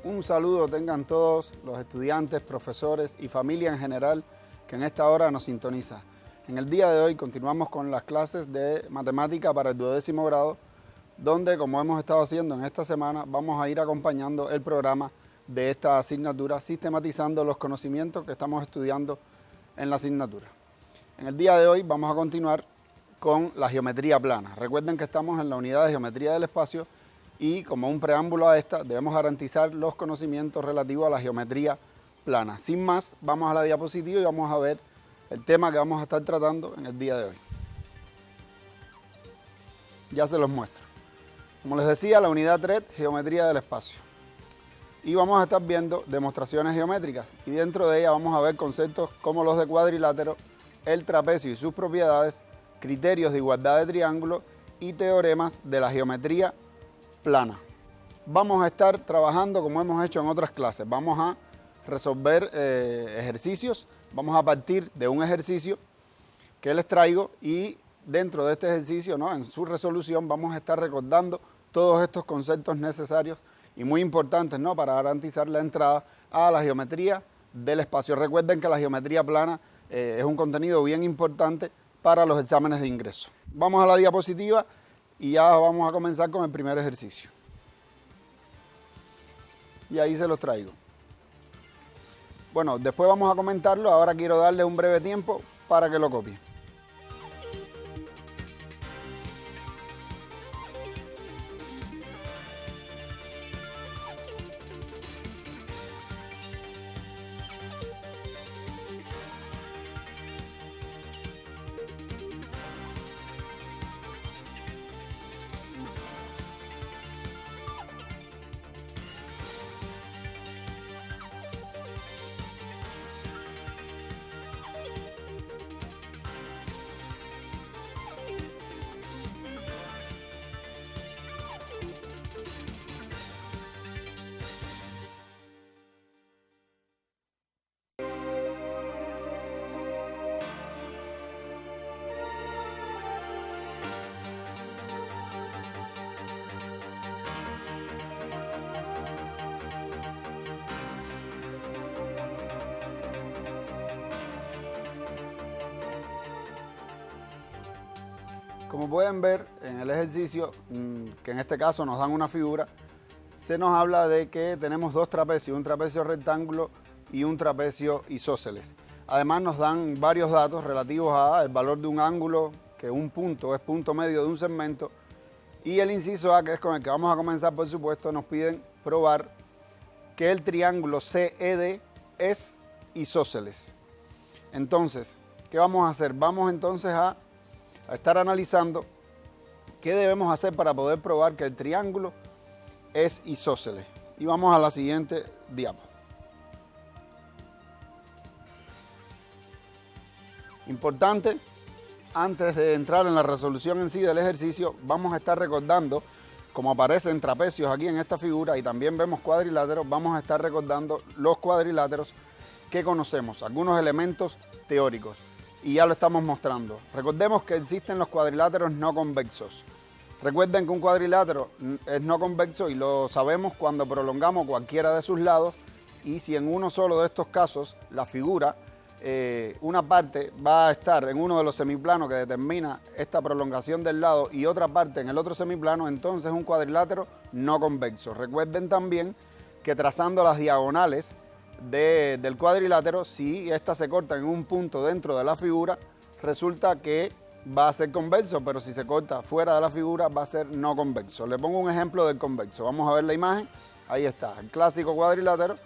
Un saludo tengan todos los estudiantes, profesores y familia en general que en esta hora nos sintoniza. En el día de hoy continuamos con las clases de matemática para el 12º grado, donde, como hemos estado haciendo en esta semana, vamos a ir acompañando el programa de esta asignatura, sistematizando los conocimientos que estamos estudiando en la asignatura. En el día de hoy vamos a continuar con la geometría plana. Recuerden que estamos en la unidad de geometría del espacio y, como un preámbulo a esta, debemos garantizar los conocimientos relativos a la geometría plana. Sin más, vamos a la diapositiva y vamos a ver el tema que vamos a estar tratando en el día de hoy. Ya se los muestro. Como les decía, la unidad 3, geometría del espacio. Y vamos a estar viendo demostraciones geométricas. Y dentro de ella vamos a ver conceptos como los de cuadrilátero, el trapecio y sus propiedades, criterios de igualdad de triángulo y teoremas de la geometría plana. Vamos a estar trabajando como hemos hecho en otras clases. Vamos a resolver ejercicios. Vamos a partir de un ejercicio que les traigo y dentro de este ejercicio, en su resolución, vamos a estar recordando todos estos conceptos necesarios y muy importantes, para garantizar la entrada a la geometría del espacio. Recuerden que la geometría plana es un contenido bien importante para los exámenes de ingreso. Vamos a la diapositiva y ya vamos a comenzar con el primer ejercicio. Y ahí se los traigo. Bueno, después vamos a comentarlo, ahora quiero darle un breve tiempo para que lo copien. Como pueden ver en el ejercicio, que en este caso nos dan una figura, se nos habla de que tenemos dos trapecios, un trapecio rectángulo y un trapecio isósceles. Además nos dan varios datos relativos al valor de un ángulo, que un punto es punto medio de un segmento, y el inciso A, que es con el que vamos a comenzar, por supuesto, nos piden probar que el triángulo CED es isósceles. Entonces, ¿qué vamos a hacer? Vamos entonces a estar analizando qué debemos hacer para poder probar que el triángulo es isósceles. Y vamos a la siguiente diapo. Importante, antes de entrar en la resolución en sí del ejercicio, vamos a estar recordando, como aparecen trapecios aquí en esta figura y también vemos cuadriláteros, vamos a estar recordando los cuadriláteros que conocemos, algunos elementos teóricos. Y ya lo estamos mostrando. Recordemos que existen los cuadriláteros no convexos. Recuerden que un cuadrilátero es no convexo y lo sabemos cuando prolongamos cualquiera de sus lados, y si en uno solo de estos casos la figura, una parte va a estar en uno de los semiplanos que determina esta prolongación del lado y otra parte en el otro semiplano, entonces es un cuadrilátero no convexo. Recuerden también que trazando las diagonales del cuadrilátero, si esta se corta en un punto dentro de la figura, resulta que va a ser convexo, pero si se corta fuera de la figura va a ser no convexo. Le pongo un ejemplo del convexo. Vamos a ver la imagen. Ahí está, el clásico cuadrilátero.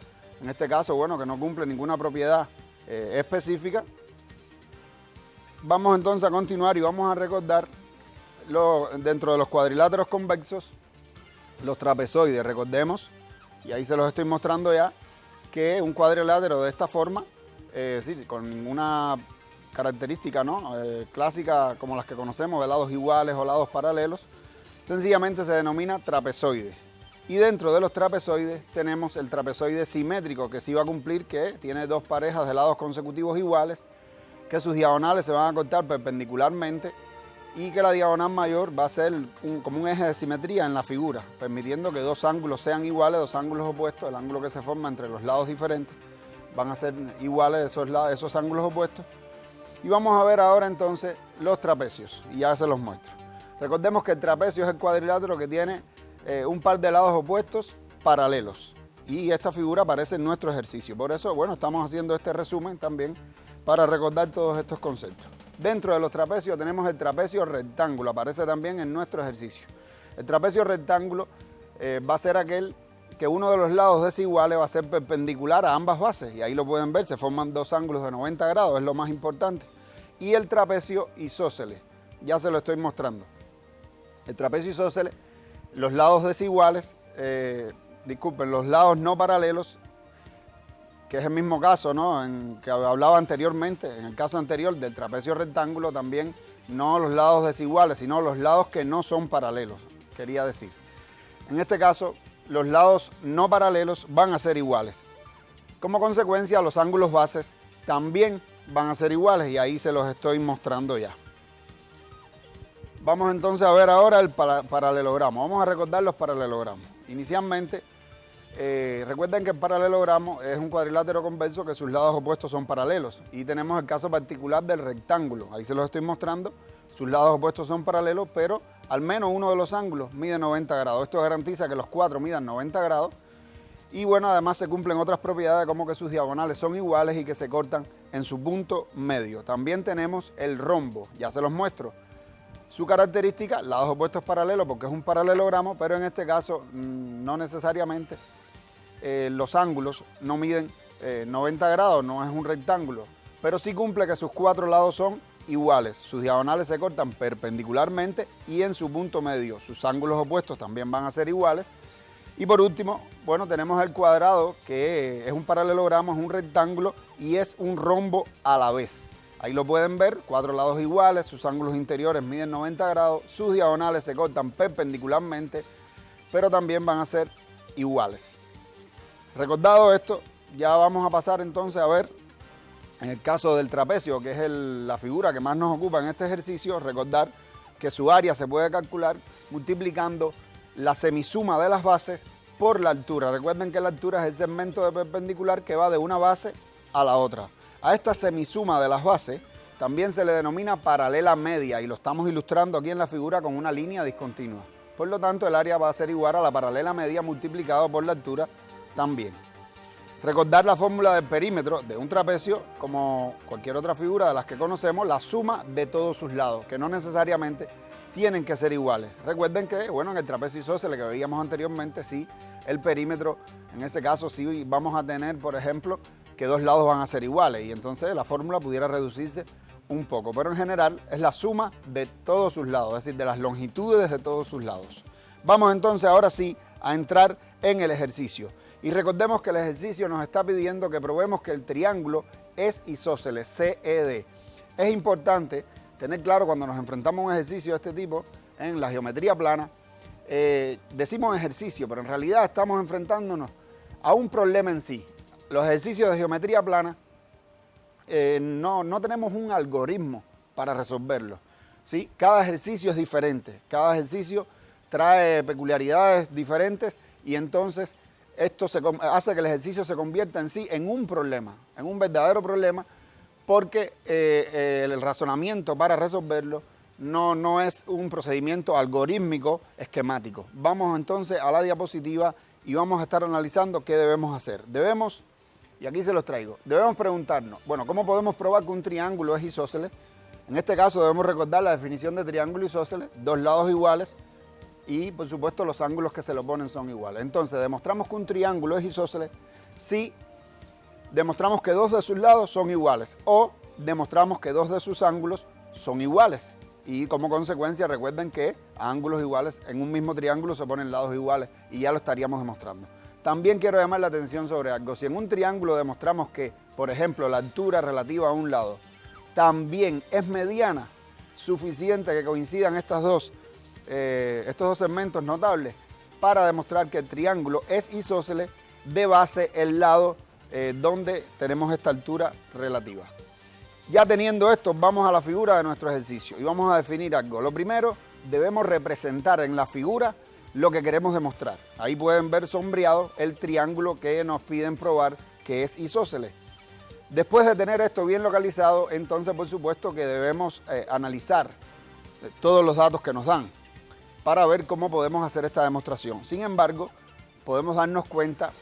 En este caso, que no cumple ninguna propiedad específica. Vamos entonces a continuar y vamos a recordar dentro de los cuadriláteros convexos, los trapezoides. Recordemos, y ahí se los estoy mostrando ya, que un cuadrilátero de esta forma, con ninguna característica clásica como las que conocemos de lados iguales o lados paralelos, sencillamente se denomina trapezoide. Y dentro de los trapezoides tenemos el trapezoide simétrico, que sí va a cumplir, que tiene dos parejas de lados consecutivos iguales, que sus diagonales se van a cortar perpendicularmente y que la diagonal mayor va a ser como un eje de simetría en la figura, permitiendo que dos ángulos sean iguales, dos ángulos opuestos, el ángulo que se forma entre los lados diferentes van a ser iguales esos ángulos opuestos. Y vamos a ver ahora entonces los trapecios, y ya se los muestro. Recordemos que el trapecio es el cuadrilátero que tiene un par de lados opuestos paralelos, y esta figura aparece en nuestro ejercicio. Por eso, bueno, estamos haciendo este resumen también para recordar todos estos conceptos. Dentro de los trapecios tenemos el trapecio rectángulo, aparece también en nuestro ejercicio. El trapecio rectángulo va a ser aquel que uno de los lados desiguales va a ser perpendicular a ambas bases, y ahí lo pueden ver, se forman dos ángulos de 90 grados, es lo más importante. Y el trapecio isósceles, ya se lo estoy mostrando. El trapecio isósceles, los lados desiguales, los lados no paralelos, que es el mismo caso, ¿no?, en que hablaba anteriormente, en el caso anterior del trapecio rectángulo también, no los lados desiguales, sino los lados que no son paralelos, quería decir. En este caso, los lados no paralelos van a ser iguales. Como consecuencia, los ángulos bases también van a ser iguales, y ahí se los estoy mostrando ya. Vamos entonces a ver ahora el paralelogramo. Vamos a recordar los paralelogramos. Inicialmente, recuerden que el paralelogramo es un cuadrilátero convexo que sus lados opuestos son paralelos. Y tenemos el caso particular del rectángulo. Ahí se los estoy mostrando. Sus lados opuestos son paralelos, pero al menos uno de los ángulos mide 90 grados. Esto garantiza que los cuatro midan 90 grados. Y bueno, además se cumplen otras propiedades como que sus diagonales son iguales y que se cortan en su punto medio. También tenemos el rombo, ya se los muestro. Su característica, lados opuestos paralelos porque es un paralelogramo, pero en este caso no necesariamente los ángulos no miden 90 grados, no es un rectángulo, pero sí cumple que sus cuatro lados son iguales, sus diagonales se cortan perpendicularmente y en su punto medio sus ángulos opuestos también van a ser iguales. Y por último, bueno, tenemos el cuadrado, que es un paralelogramo, es un rectángulo y es un rombo a la vez. Ahí lo pueden ver, cuatro lados iguales, sus ángulos interiores miden 90 grados, sus diagonales se cortan perpendicularmente, pero también van a ser iguales. Recordado esto, ya vamos a pasar entonces a ver, en el caso del trapecio, que es la figura que más nos ocupa en este ejercicio, recordar que su área se puede calcular multiplicando la semisuma de las bases por la altura. Recuerden que la altura es el segmento de perpendicular que va de una base a la otra. A esta semisuma de las bases también se le denomina paralela media y lo estamos ilustrando aquí en la figura con una línea discontinua. Por lo tanto, el área va a ser igual a la paralela media multiplicado por la altura también. Recordar la fórmula del perímetro de un trapecio, como cualquier otra figura de las que conocemos, la suma de todos sus lados, que no necesariamente tienen que ser iguales. Recuerden que, bueno, en el trapecio isósceles que veíamos anteriormente, sí, el perímetro, en ese caso sí vamos a tener, por ejemplo, que dos lados van a ser iguales y entonces la fórmula pudiera reducirse un poco, pero en general es la suma de todos sus lados, es decir, de las longitudes de todos sus lados. Vamos entonces ahora sí a entrar en el ejercicio. Y recordemos que el ejercicio nos está pidiendo que probemos que el triángulo es isósceles, CED. Es importante tener claro cuando nos enfrentamos a un ejercicio de este tipo, en la geometría plana, decimos ejercicio, pero en realidad estamos enfrentándonos a un problema en sí. Los ejercicios de geometría plana no tenemos un algoritmo para resolverlo, ¿sí? Cada ejercicio es diferente, cada ejercicio trae peculiaridades diferentes y entonces esto hace que el ejercicio se convierta en sí en un problema, en un verdadero problema, porque el razonamiento para resolverlo no es un procedimiento algorítmico esquemático. Vamos entonces a la diapositiva y vamos a estar analizando qué debemos hacer. Y aquí se los traigo, debemos preguntarnos, bueno, ¿cómo podemos probar que un triángulo es isósceles? En este caso debemos recordar la definición de triángulo isósceles, dos lados iguales y por supuesto los ángulos que se le oponen son iguales. Entonces demostramos que un triángulo es isósceles si demostramos que dos de sus lados son iguales o demostramos que dos de sus ángulos son iguales. Y como consecuencia recuerden que a ángulos iguales en un mismo triángulo se ponen lados iguales y ya lo estaríamos demostrando. También quiero llamar la atención sobre algo. Si en un triángulo demostramos que, por ejemplo, la altura relativa a un lado también es mediana, suficiente que coincidan estos dos segmentos notables para demostrar que el triángulo es isósceles de base el lado donde tenemos esta altura relativa. Ya teniendo esto, vamos a la figura de nuestro ejercicio y vamos a definir algo. Lo primero, debemos representar en la figura lo que queremos demostrar. Ahí pueden ver sombreado el triángulo que nos piden probar, que es isósceles. Después de tener esto bien localizado, entonces por supuesto que debemos analizar todos los datos que nos dan para ver cómo podemos hacer esta demostración. Sin embargo, podemos darnos cuenta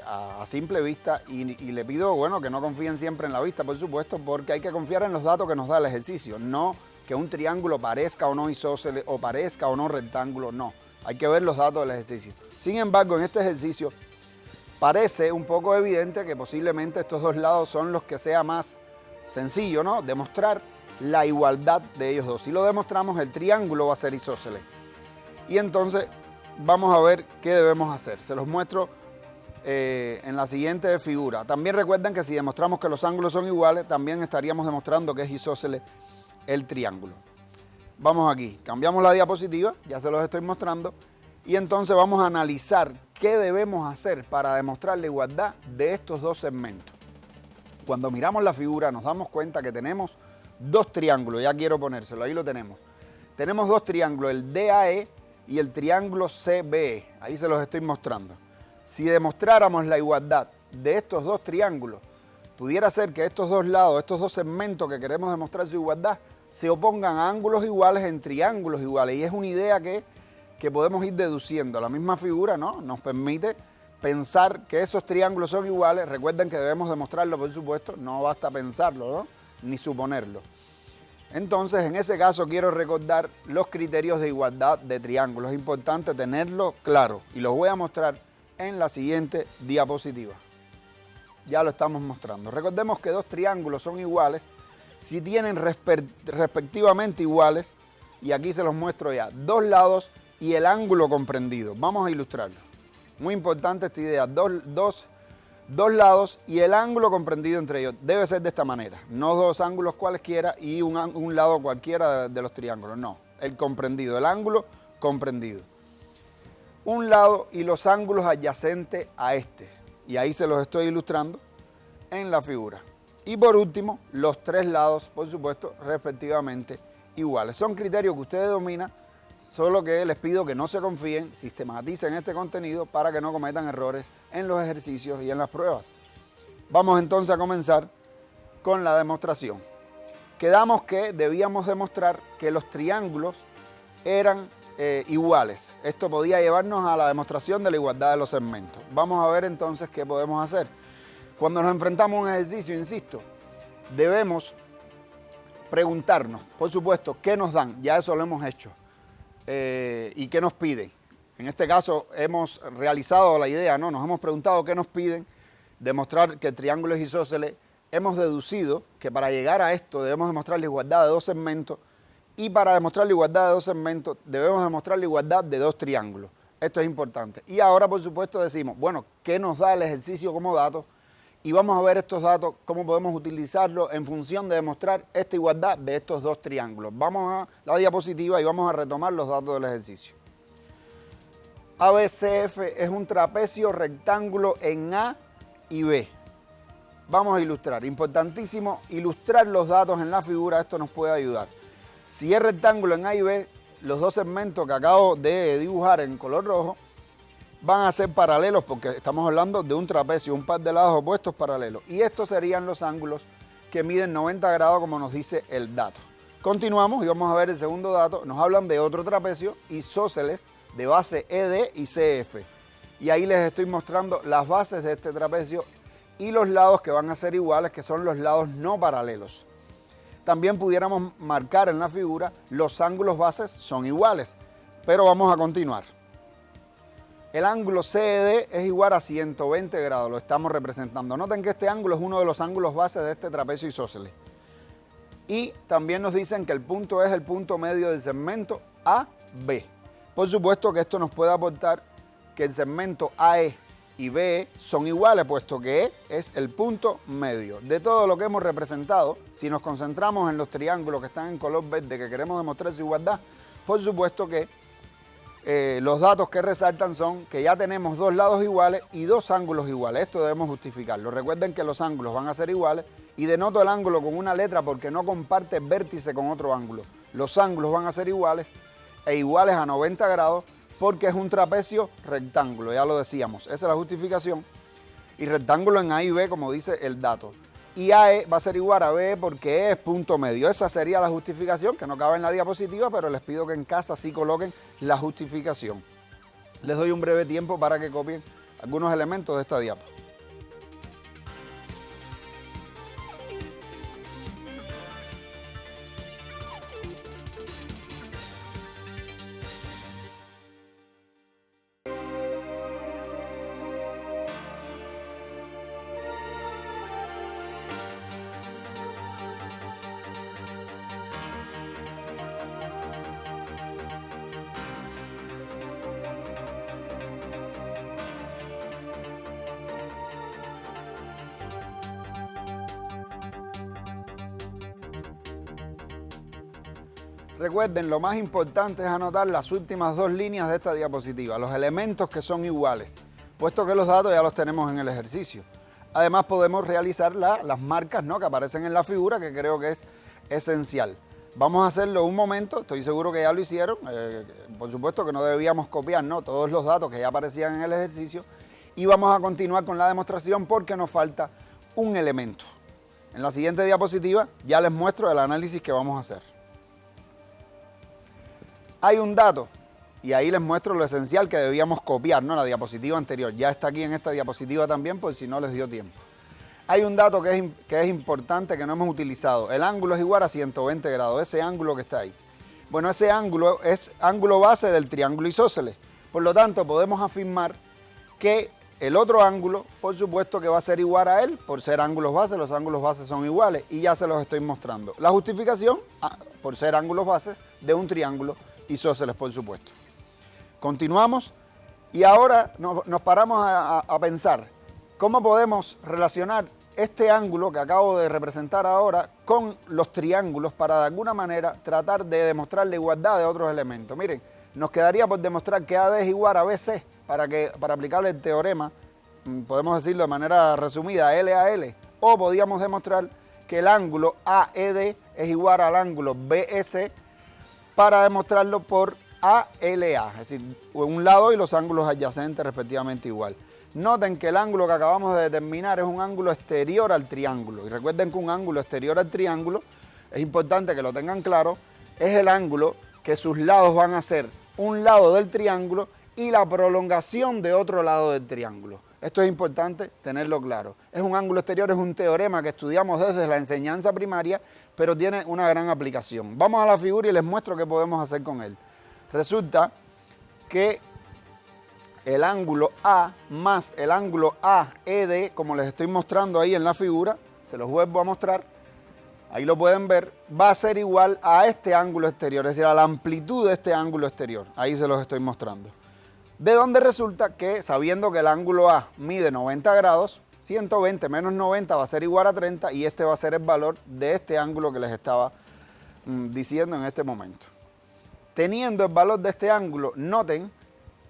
a simple vista y le pido, bueno, que no confíen siempre en la vista, por supuesto, porque hay que confiar en los datos que nos da el ejercicio, no que un triángulo parezca o no isósceles o parezca o no rectángulo, no. Hay que ver los datos del ejercicio. Sin embargo, en este ejercicio parece un poco evidente que posiblemente estos dos lados son los que sea más sencillo, ¿no? Demostrar la igualdad de ellos dos. Si lo demostramos, el triángulo va a ser isósceles. Y entonces vamos a ver qué debemos hacer. Se los muestro en la siguiente figura. También recuerden que si demostramos que los ángulos son iguales, también estaríamos demostrando que es isósceles el triángulo. Vamos aquí, cambiamos la diapositiva, ya se los estoy mostrando, y entonces vamos a analizar qué debemos hacer para demostrar la igualdad de estos dos segmentos. Cuando miramos la figura nos damos cuenta que tenemos dos triángulos, ya quiero ponérselo, ahí lo tenemos. Tenemos dos triángulos, el DAE y el triángulo CBE, ahí se los estoy mostrando. Si demostráramos la igualdad de estos dos triángulos, pudiera ser que estos dos lados, estos dos segmentos que queremos demostrar su igualdad, se opongan a ángulos iguales en triángulos iguales. Y es una idea que podemos ir deduciendo. La misma figura, ¿no?, nos permite pensar que esos triángulos son iguales. Recuerden que debemos demostrarlo, por supuesto, no basta pensarlo, ¿no?, ni suponerlo. Entonces, en ese caso quiero recordar los criterios de igualdad de triángulos. Es importante tenerlo claro y los voy a mostrar en la siguiente diapositiva. Ya lo estamos mostrando. Recordemos que dos triángulos son iguales si tienen respectivamente iguales, y aquí se los muestro ya, dos lados y el ángulo comprendido. Vamos a ilustrarlo. Muy importante esta idea, dos lados y el ángulo comprendido entre ellos. Debe ser de esta manera, no dos ángulos cualesquiera y un lado cualquiera de los triángulos, no. El comprendido, el ángulo comprendido. Un lado y los ángulos adyacentes a este. Y ahí se los estoy ilustrando en la figura. Y por último, los tres lados, por supuesto, respectivamente iguales. Son criterios que ustedes dominan, solo que les pido que no se confíen, sistematicen este contenido para que no cometan errores en los ejercicios y en las pruebas. Vamos entonces a comenzar con la demostración. Quedamos que debíamos demostrar que los triángulos eran iguales. Esto podía llevarnos a la demostración de la igualdad de los segmentos. Vamos a ver entonces qué podemos hacer. Cuando nos enfrentamos a un ejercicio, insisto, debemos preguntarnos, por supuesto, qué nos dan. Ya eso lo hemos hecho. ¿Y qué nos piden? En este caso hemos realizado la idea, ¿no? Nos hemos preguntado qué nos piden, demostrar que el triángulo es isósceles. Hemos deducido que para llegar a esto debemos demostrar la igualdad de dos segmentos, y para demostrar la igualdad de dos segmentos debemos demostrar la igualdad de dos triángulos. Esto es importante. Y ahora, por supuesto, decimos, bueno, ¿qué nos da el ejercicio como datos? Y vamos a ver estos datos, cómo podemos utilizarlos en función de demostrar esta igualdad de estos dos triángulos. Vamos a la diapositiva y vamos a retomar los datos del ejercicio. ABCF es un trapecio rectángulo en A y B. Vamos a ilustrar. Importantísimo ilustrar los datos en la figura, esto nos puede ayudar. Si es rectángulo en A y B, los dos segmentos que acabo de dibujar en color rojo van a ser paralelos porque estamos hablando de un trapecio, un par de lados opuestos paralelos. Y estos serían los ángulos que miden 90 grados como nos dice el dato. Continuamos y vamos a ver el segundo dato. Nos hablan de otro trapecio isósceles de base ED y CF. Y ahí les estoy mostrando las bases de este trapecio y los lados que van a ser iguales, que son los lados no paralelos. También pudiéramos marcar en la figura los ángulos bases son iguales, pero vamos a continuar. El ángulo CED es igual a 120 grados, lo estamos representando. Noten que este ángulo es uno de los ángulos bases de este trapecio isósceles. Y también nos dicen que el punto es el punto medio del segmento AB. Por supuesto que esto nos puede aportar que el segmento AE y BE son iguales, puesto que E es el punto medio. De todo lo que hemos representado, si nos concentramos en los triángulos que están en color verde, que queremos demostrar su igualdad, por supuesto que los datos que resaltan son que ya tenemos dos lados iguales y dos ángulos iguales. Esto debemos justificarlo. Recuerden que los ángulos van a ser iguales y denoto el ángulo con una letra porque no comparte vértice con otro ángulo. Los ángulos van a ser iguales e iguales a 90 grados porque es un trapecio rectángulo, ya lo decíamos. Esa es la justificación. Y rectángulo en A y B, como dice el dato. Y AE va a ser igual a BE porque E es punto medio. Esa sería la justificación, que no cabe en la diapositiva, pero les pido que en casa sí coloquen la justificación. Les doy un breve tiempo para que copien algunos elementos de esta diapo. Recuerden, lo más importante es anotar las últimas dos líneas de esta diapositiva, los elementos que son iguales, puesto que los datos ya los tenemos en el ejercicio. Además podemos realizar las marcas, ¿no?, que aparecen en la figura, que creo que es esencial. Vamos a hacerlo un momento, estoy seguro que ya lo hicieron, por supuesto que no debíamos copiar, ¿no?, todos los datos que ya aparecían en el ejercicio, y vamos a continuar con la demostración porque nos falta un elemento. En la siguiente diapositiva ya les muestro el análisis que vamos a hacer. Hay un dato, y ahí les muestro lo esencial que debíamos copiar, ¿no?, la diapositiva anterior. Ya está aquí en esta diapositiva también, por si no les dio tiempo. Hay un dato que es importante que no hemos utilizado. El ángulo es igual a 120 grados, ese ángulo que está ahí. Bueno, ese ángulo es ángulo base del triángulo isósceles. Por lo tanto, podemos afirmar que el otro ángulo, por supuesto que va a ser igual a él, por ser ángulos bases, los ángulos bases son iguales, y ya se los estoy mostrando. La justificación, por ser ángulos bases de un triángulo isósceles, por supuesto. Continuamos y ahora nos paramos a pensar cómo podemos relacionar este ángulo que acabo de representar ahora con los triángulos para de alguna manera tratar de demostrar la igualdad de otros elementos. Miren, nos quedaría por demostrar que AD es igual a BC para aplicarle el teorema, podemos decirlo de manera resumida, L a L, o podíamos demostrar que el ángulo AED es igual al ángulo BEC para demostrarlo por ALA, es decir, un lado y los ángulos adyacentes respectivamente igual. Noten que el ángulo que acabamos de determinar es un ángulo exterior al triángulo. Y recuerden que un ángulo exterior al triángulo, es importante que lo tengan claro, es el ángulo que sus lados van a ser un lado del triángulo y la prolongación de otro lado del triángulo. Esto es importante tenerlo claro. Es un ángulo exterior, es un teorema que estudiamos desde la enseñanza primaria, pero tiene una gran aplicación. Vamos a la figura y les muestro qué podemos hacer con él. Resulta que el ángulo A más el ángulo AED, como les estoy mostrando ahí en la figura, se los vuelvo a mostrar, ahí lo pueden ver, va a ser igual a este ángulo exterior, es decir, a la amplitud de este ángulo exterior. Ahí se los estoy mostrando. De donde resulta que, sabiendo que el ángulo A mide 90 grados, 120 menos 90 va a ser igual a 30 y este va a ser el valor de este ángulo que les estaba diciendo en este momento. Teniendo el valor de este ángulo, noten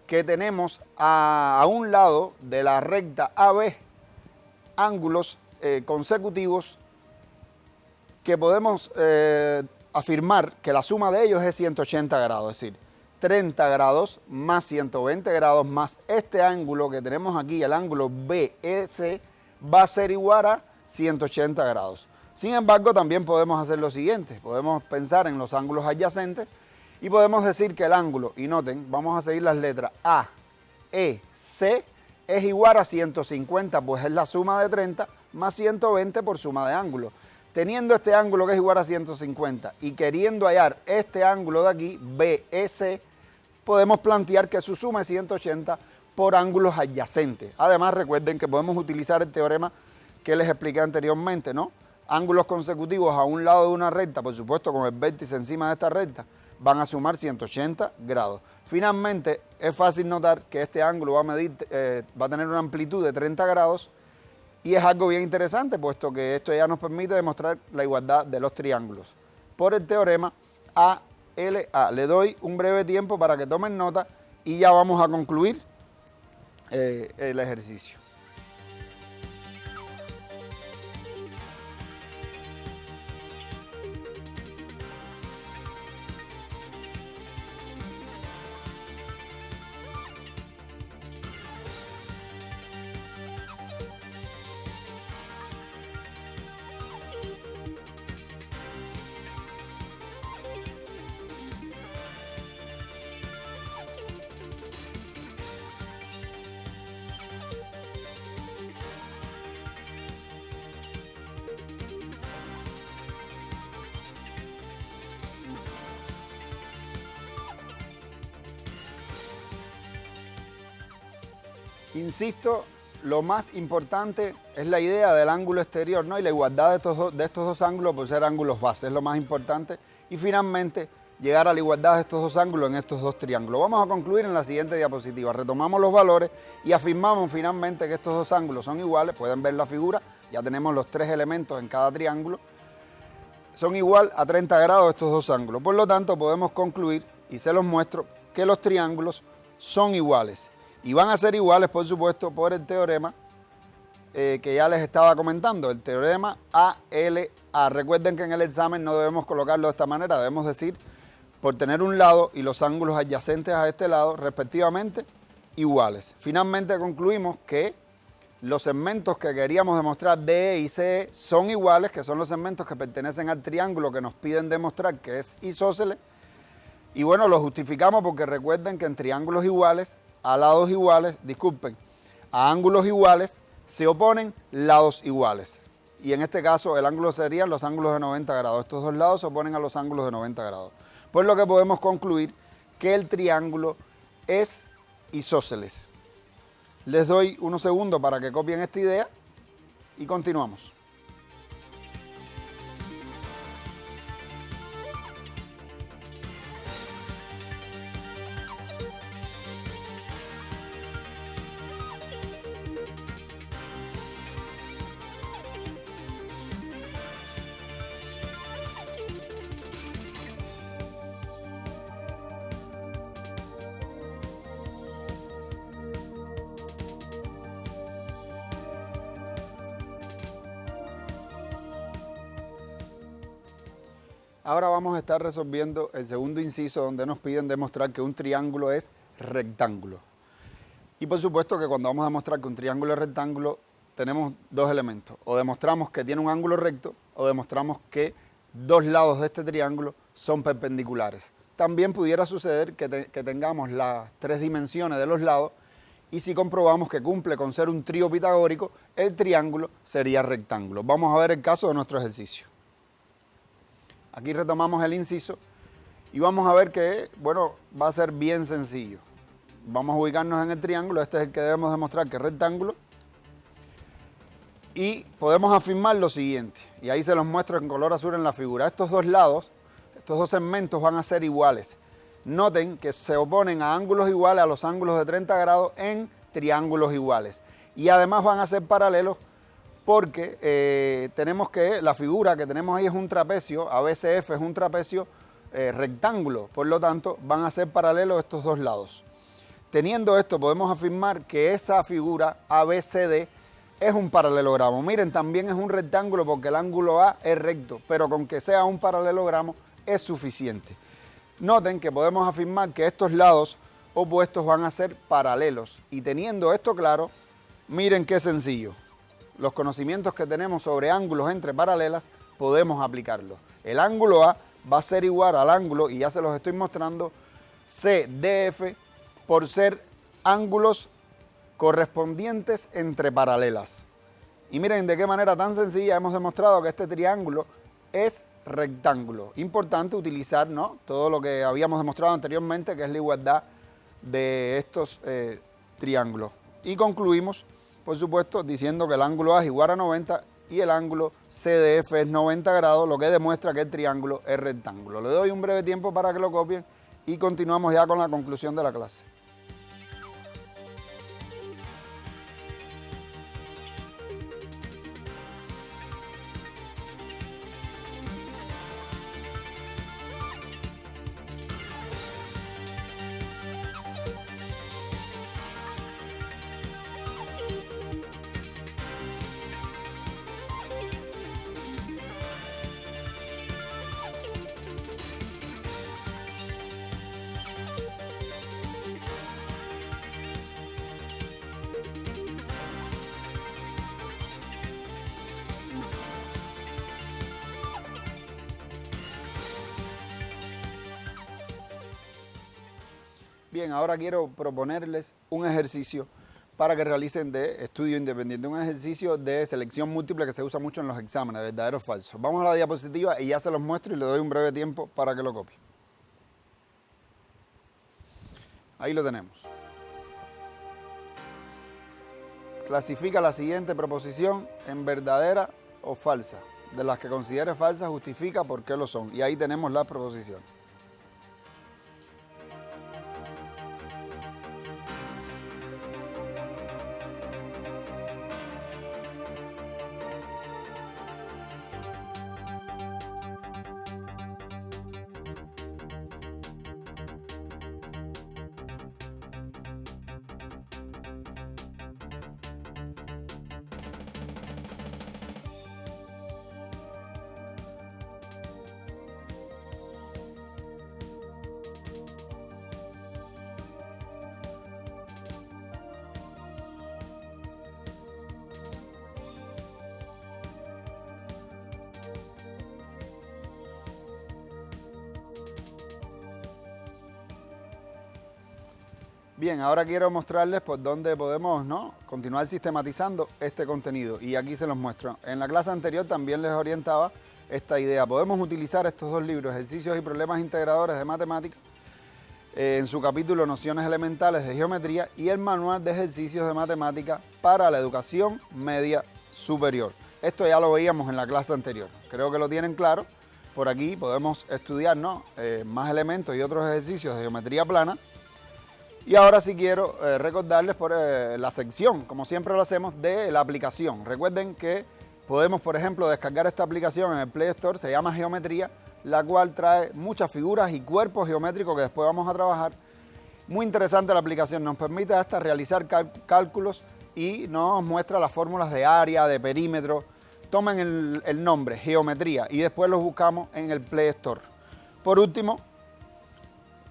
que tenemos a un lado de la recta AB ángulos consecutivos que podemos afirmar que la suma de ellos es 180 grados, es decir, 30 grados más 120 grados más este ángulo que tenemos aquí, el ángulo BEC, va a ser igual a 180 grados. Sin embargo, también podemos hacer lo siguiente, podemos pensar en los ángulos adyacentes y podemos decir que el ángulo, y noten, vamos a seguir las letras A, E, C, es igual a 150, pues es la suma de 30 más 120 por suma de ángulos. Teniendo este ángulo que es igual a 150 y queriendo hallar este ángulo de aquí, BEC, podemos plantear que su suma es 180 por ángulos adyacentes. Además, recuerden que podemos utilizar el teorema que les expliqué anteriormente, ¿no? Ángulos consecutivos a un lado de una recta, por supuesto con el vértice encima de esta recta, van a sumar 180 grados. Finalmente, es fácil notar que este ángulo va a tener una amplitud de 30 grados y es algo bien interesante, puesto que esto ya nos permite demostrar la igualdad de los triángulos por el teorema ALA. Le doy un breve tiempo para que tomen nota y ya vamos a concluir el ejercicio. Insisto, lo más importante es la idea del ángulo exterior, ¿no? Y la igualdad de estos dos ángulos por ser ángulos base, es lo más importante. Y finalmente, llegar a la igualdad de estos dos ángulos en estos dos triángulos. Vamos a concluir en la siguiente diapositiva. Retomamos los valores y afirmamos finalmente que estos dos ángulos son iguales. Pueden ver la figura, ya tenemos los tres elementos en cada triángulo. Son igual a 30 grados estos dos ángulos. Por lo tanto, podemos concluir, y se los muestro, que los triángulos son iguales. Y van a ser iguales, por supuesto, por el teorema que ya les estaba comentando, el teorema ALA. Recuerden que en el examen no debemos colocarlo de esta manera, debemos decir por tener un lado y los ángulos adyacentes a este lado, respectivamente, iguales. Finalmente concluimos que los segmentos que queríamos demostrar DE y CE son iguales, que son los segmentos que pertenecen al triángulo que nos piden demostrar que es isósceles. Y bueno, lo justificamos porque recuerden que en triángulos iguales, a lados iguales, disculpen, a ángulos iguales se oponen lados iguales. Y en este caso el ángulo serían los ángulos de 90 grados. Estos dos lados se oponen a los ángulos de 90 grados. Por lo que podemos concluir que el triángulo es isósceles. Les doy unos segundos para que copien esta idea y continuamos. Ahora vamos a estar resolviendo el segundo inciso donde nos piden demostrar que un triángulo es rectángulo. Y por supuesto que cuando vamos a demostrar que un triángulo es rectángulo tenemos dos elementos. O demostramos que tiene un ángulo recto o demostramos que dos lados de este triángulo son perpendiculares. También pudiera suceder que tengamos las tres dimensiones de los lados y si comprobamos que cumple con ser un trío pitagórico, el triángulo sería rectángulo. Vamos a ver el caso de nuestro ejercicio. Aquí retomamos el inciso y vamos a ver que, bueno, va a ser bien sencillo. Vamos a ubicarnos en el triángulo, este es el que debemos demostrar que es rectángulo. Y podemos afirmar lo siguiente, y ahí se los muestro en color azul en la figura. Estos dos lados, estos dos segmentos van a ser iguales. Noten que se oponen a ángulos iguales, a los ángulos de 30 grados en triángulos iguales. Y además van a ser paralelos porque tenemos que, la figura que tenemos ahí es un trapecio, ABCF es un trapecio rectángulo, por lo tanto van a ser paralelos estos dos lados. Teniendo esto podemos afirmar que esa figura ABCD es un paralelogramo. Miren, también es un rectángulo porque el ángulo A es recto, pero con que sea un paralelogramo es suficiente. Noten que podemos afirmar que estos lados opuestos van a ser paralelos y teniendo esto claro, miren qué sencillo. Los conocimientos que tenemos sobre ángulos entre paralelas podemos aplicarlos. El ángulo A va a ser igual al ángulo, y ya se los estoy mostrando, CDF por ser ángulos correspondientes entre paralelas. Y miren de qué manera tan sencilla hemos demostrado que este triángulo es rectángulo. Importante utilizar, ¿no?, todo lo que habíamos demostrado anteriormente, que es la igualdad de estos triángulos. Y concluimos, por supuesto, diciendo que el ángulo A es igual a 90 y el ángulo CDF es 90 grados, lo que demuestra que el triángulo es rectángulo. Le doy un breve tiempo para que lo copien y continuamos ya con la conclusión de la clase. Bien, ahora quiero proponerles un ejercicio para que realicen de estudio independiente, un ejercicio de selección múltiple que se usa mucho en los exámenes, verdadero o falso. Vamos a la diapositiva y ya se los muestro y le doy un breve tiempo para que lo copien. Ahí lo tenemos. Clasifica la siguiente proposición en verdadera o falsa. De las que considere falsas, justifica por qué lo son. Y ahí tenemos las proposiciones. Bien, ahora quiero mostrarles por dónde podemos, ¿no?, continuar sistematizando este contenido. Y aquí se los muestro. En la clase anterior también les orientaba esta idea. Podemos utilizar estos dos libros, Ejercicios y Problemas Integradores de Matemáticas, en su capítulo Nociones Elementales de Geometría y el Manual de Ejercicios de Matemática para la Educación Media Superior. Esto ya lo veíamos en la clase anterior. Creo que lo tienen claro. Por aquí podemos estudiar, ¿no?, más elementos y otros ejercicios de geometría plana. Y ahora sí quiero recordarles por la sección, como siempre lo hacemos, de la aplicación. Recuerden que podemos, por ejemplo, descargar esta aplicación en el Play Store, se llama Geometría, la cual trae muchas figuras y cuerpos geométricos que después vamos a trabajar. Muy interesante la aplicación, nos permite hasta realizar cálculos y nos muestra las fórmulas de área, de perímetro. Tomen el nombre, Geometría, y después los buscamos en el Play Store. Por último,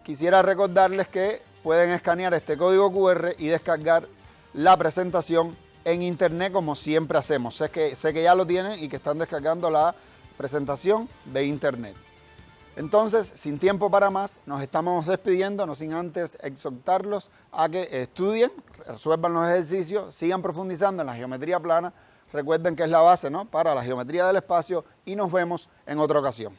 quisiera recordarles que pueden escanear este código QR y descargar la presentación en internet como siempre hacemos. Sé que ya lo tienen y que están descargando la presentación de internet. Entonces, sin tiempo para más, nos estamos despidiendo, no sin antes exhortarlos a que estudien, resuelvan los ejercicios, sigan profundizando en la geometría plana. Recuerden que es la base, ¿no?, para la geometría del espacio y nos vemos en otra ocasión.